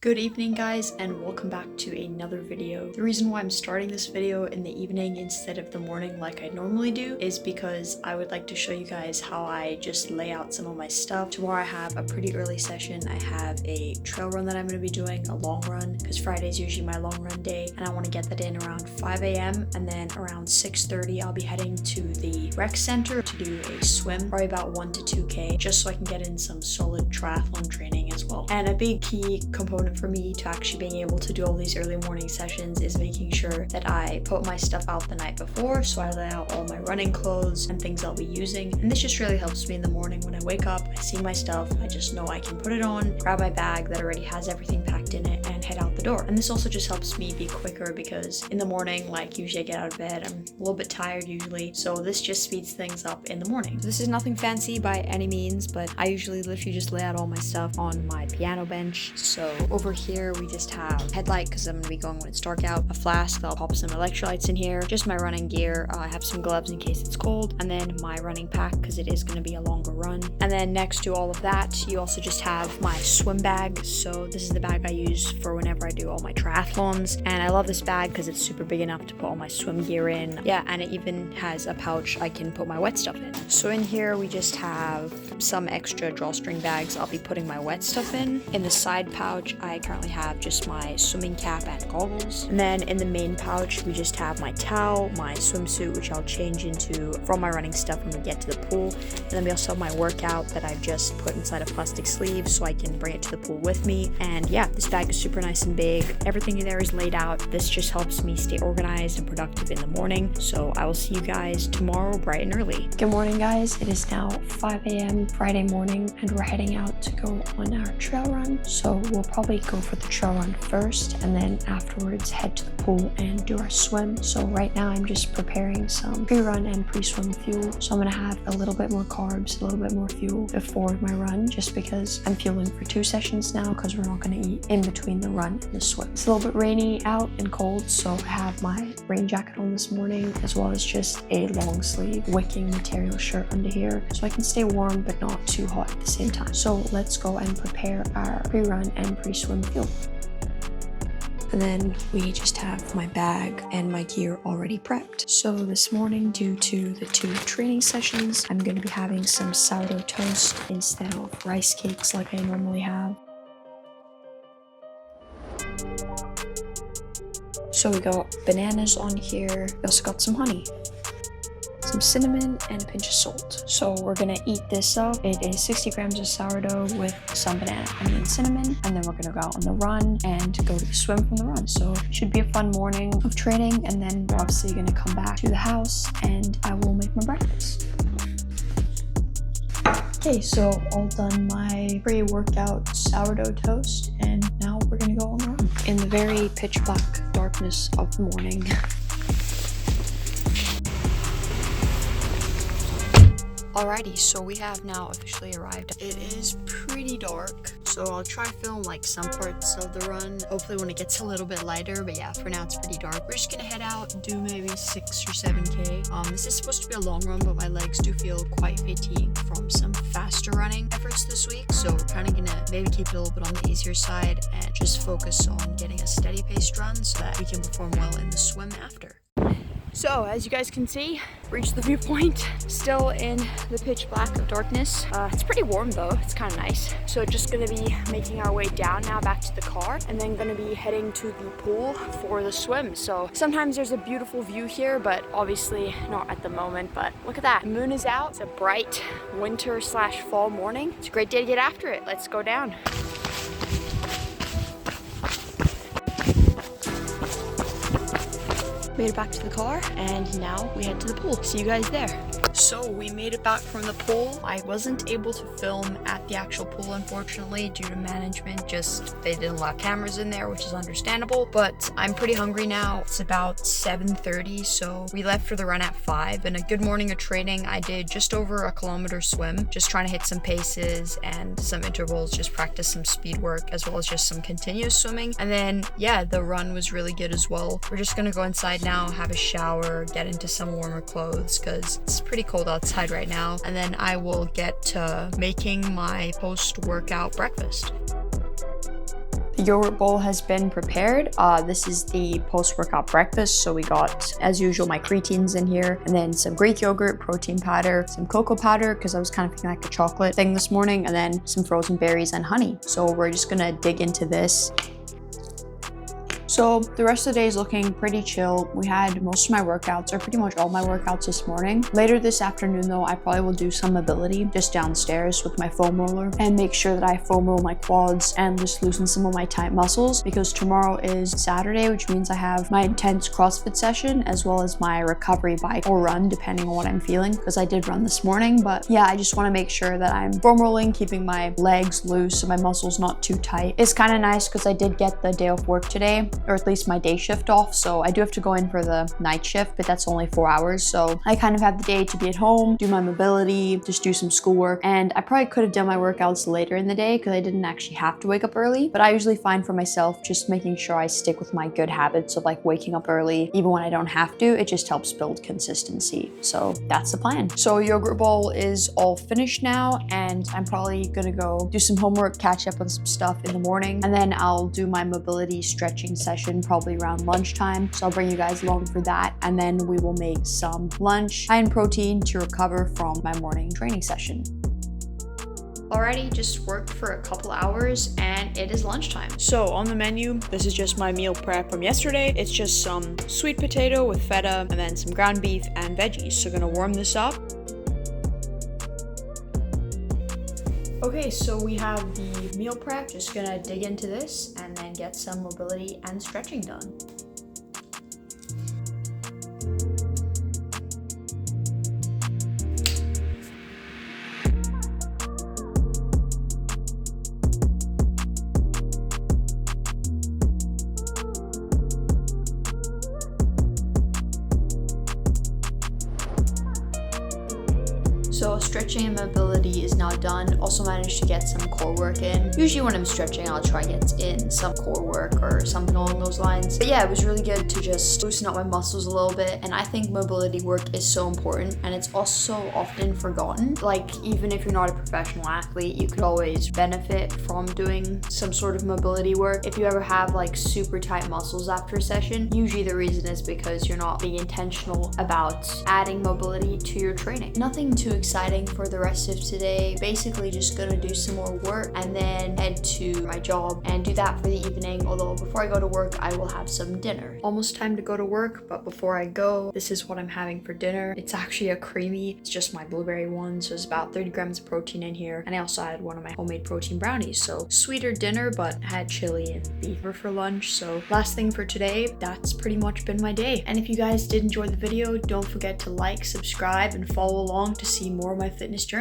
Good evening guys, and welcome back to another video. The reason why I'm starting this video in the evening instead of the morning like I normally do is because I would like to show you guys how I just lay out some of my stuff. Tomorrow I have a pretty early session. I have a trail run that I'm going to be doing, a long run, because Friday is usually my long run day, and I want to get that in around 5 a.m. and then around 6:30 I'll be heading to the rec center to do a swim, probably about 1 to 2k, just so I can get in some solid triathlon training as well. And a big key component for me to actually being able to do all these early morning sessions is making sure that I put my stuff out the night before, so I lay out all my running clothes and things I'll be using. And this just really helps me in the morning when I wake up, I see my stuff, I just know I can put it on, grab my bag that already has everything packed in it, and head out the door. And this also just helps me be quicker because in the morning, like usually I get out of bed, I'm a little bit tired usually, so this just speeds things up in the morning. This is nothing fancy by any means, but I usually literally just lay out all my stuff on my piano bench. So over here we just have a headlight because I'm going to be going when it's dark out, a flask, I'll pop some electrolytes in here, just my running gear, I have some gloves in case it's cold, and then my running pack because it is going to be a longer run. And then next to all of that, you also just have my swim bag. So this is the bag I use for whenever I do all my triathlons, and I love this bag because it's super big enough to put all my swim gear in. Yeah, and it even has a pouch I can put my wet stuff in. So in here we just have some extra drawstring bags I'll be putting my wet stuff in. In the side pouch I currently have just my swimming cap and goggles, and then in the main pouch we just have my towel, my swimsuit, which I'll change into from my running stuff when we get to the pool, and then we also have my workout that I've just put inside a plastic sleeve so I can bring it to the pool with me. And yeah, this bag is super nice and big, everything in there is laid out. This just helps me stay organized and productive in the morning. So I will see you guys tomorrow bright and early. Good morning guys, it is now 5 a.m. Friday morning and we're heading out to go on our trail run. So we'll probably go for the trail run first and then afterwards head to the pool and do our swim. So right now I'm just preparing some pre-run and pre-swim fuel. So I'm gonna have a little bit more carbs, a little bit more fuel before my run, just because I'm fueling for 2 sessions now because we're not gonna eat in between the run and the swim. It's a little bit rainy out and cold, so I have my rain jacket on this morning as well as just a long sleeve wicking material shirt under here so I can stay warm but not too hot at the same time. So let's go and prepare our pre-run and pre-swim fuel. And then we just have my bag and my gear already prepped. So this morning, due to the 2 training sessions, I'm going to be having some sourdough toast instead of rice cakes like I normally have. So we got bananas on here, we also got some honey, some cinnamon, and a pinch of salt. So we're gonna eat this up. It is 60 grams of sourdough with some banana, honey, and cinnamon, and then we're gonna go out on the run and go to the swim from the run. So it should be a fun morning of training, and then we're obviously gonna come back to the house and I will make my breakfast. Okay, so all done my pre-workout sourdough toast, and now we're gonna go on the run in the very pitch black darkness of the morning. Alrighty, so we have now officially arrived. It is pretty dark, so I'll try to film like some parts of the run, hopefully when it gets a little bit lighter, but yeah, for now it's pretty dark. We're just gonna head out, do maybe 6 or 7k. This is supposed to be a long run, but my legs do feel quite fatigued from some faster running efforts this week, so we're kind of gonna maybe keep it a little bit on the easier side and just focus on getting a steady paced run so that we can perform well in the swim after. So as you guys can see, reached the viewpoint, still in the pitch black of darkness. It's pretty warm though, it's kind of nice. So just gonna be making our way down now back to the car, and then gonna be heading to the pool for the swim. So sometimes there's a beautiful view here, but obviously not at the moment. But look at that, the moon is out. It's a bright winter/fall morning. It's a great day to get after it. Let's go down. Made it back to the car, and now we head to the pool. See you guys there. So we made it back from the pool. I wasn't able to film at the actual pool, unfortunately, due to management. Just they didn't allow cameras in there, which is understandable, but I'm pretty hungry now. It's about 7:30, so we left for the run at 5, and a good morning of training. I did just over a kilometer swim, just trying to hit some paces and some intervals, just practice some speed work, as well as just some continuous swimming. And then, yeah, the run was really good as well. We're just gonna go inside now, have a shower, get into some warmer clothes, because it's pretty cold outside right now, and then I will get to making my post-workout breakfast. The yogurt bowl has been prepared. This is the post-workout breakfast. So we got, as usual, my creatines in here, and then some Greek yogurt, protein powder, some cocoa powder, because I was kind of feeling like a chocolate thing this morning, and then some frozen berries and honey. So we're just gonna dig into this. So the rest of the day is looking pretty chill. We had most of my workouts, or pretty much all my workouts this morning. Later this afternoon though, I probably will do some mobility just downstairs with my foam roller and make sure that I foam roll my quads and just loosen some of my tight muscles, because tomorrow is Saturday, which means I have my intense CrossFit session as well as my recovery bike or run, depending on what I'm feeling, because I did run this morning. But yeah, I just want to make sure that I'm foam rolling, keeping my legs loose so my muscles not too tight. It's kind of nice because I did get the day off work today, or at least my day shift off, so I do have to go in for the night shift, but that's only 4 hours, so I kind of have the day to be at home, do my mobility, just do some schoolwork. And I probably could have done my workouts later in the day because I didn't actually have to wake up early, but I usually find for myself just making sure I stick with my good habits of like waking up early even when I don't have to. It just helps build consistency, so that's the plan. So yogurt bowl is all finished now, and I'm probably gonna go do some homework, catch up on some stuff in the morning, and then I'll do my mobility stretching session probably around lunchtime. So I'll bring you guys along for that, and then we will make some lunch high in protein to recover from my morning training session. Alrighty, just worked for a couple hours and it is lunchtime. So on the menu, this is just my meal prep from yesterday. It's just some sweet potato with feta and then some ground beef and veggies. So gonna warm this up. Okay, so we have the meal prep. Just gonna dig into this and then get some mobility and stretching done. So stretching and mobility is now done. Also managed to get some core work in. Usually when I'm stretching, I'll try to get in some core work or something along those lines. But yeah, it was really good to just loosen up my muscles a little bit. And I think mobility work is so important, and it's also often forgotten. Like, even if you're not a professional athlete, you could always benefit from doing some sort of mobility work. If you ever have like super tight muscles after a session, usually the reason is because you're not being intentional about adding mobility to your training. Nothing too exciting for the rest of today. Basically just gonna do some more work and then head to my job and do that for the evening. Although before I go to work, I will have some dinner. Almost time to go to work, but before I go, this is what I'm having for dinner. It's actually a creamy, it's just my blueberry one, so it's about 30 grams of protein in here. And I also added one of my homemade protein brownies. So sweeter dinner, but I had chili and beef for lunch. So last thing for today, that's pretty much been my day. And if you guys did enjoy the video, don't forget to like, subscribe, and follow along to see more of my fitness journey.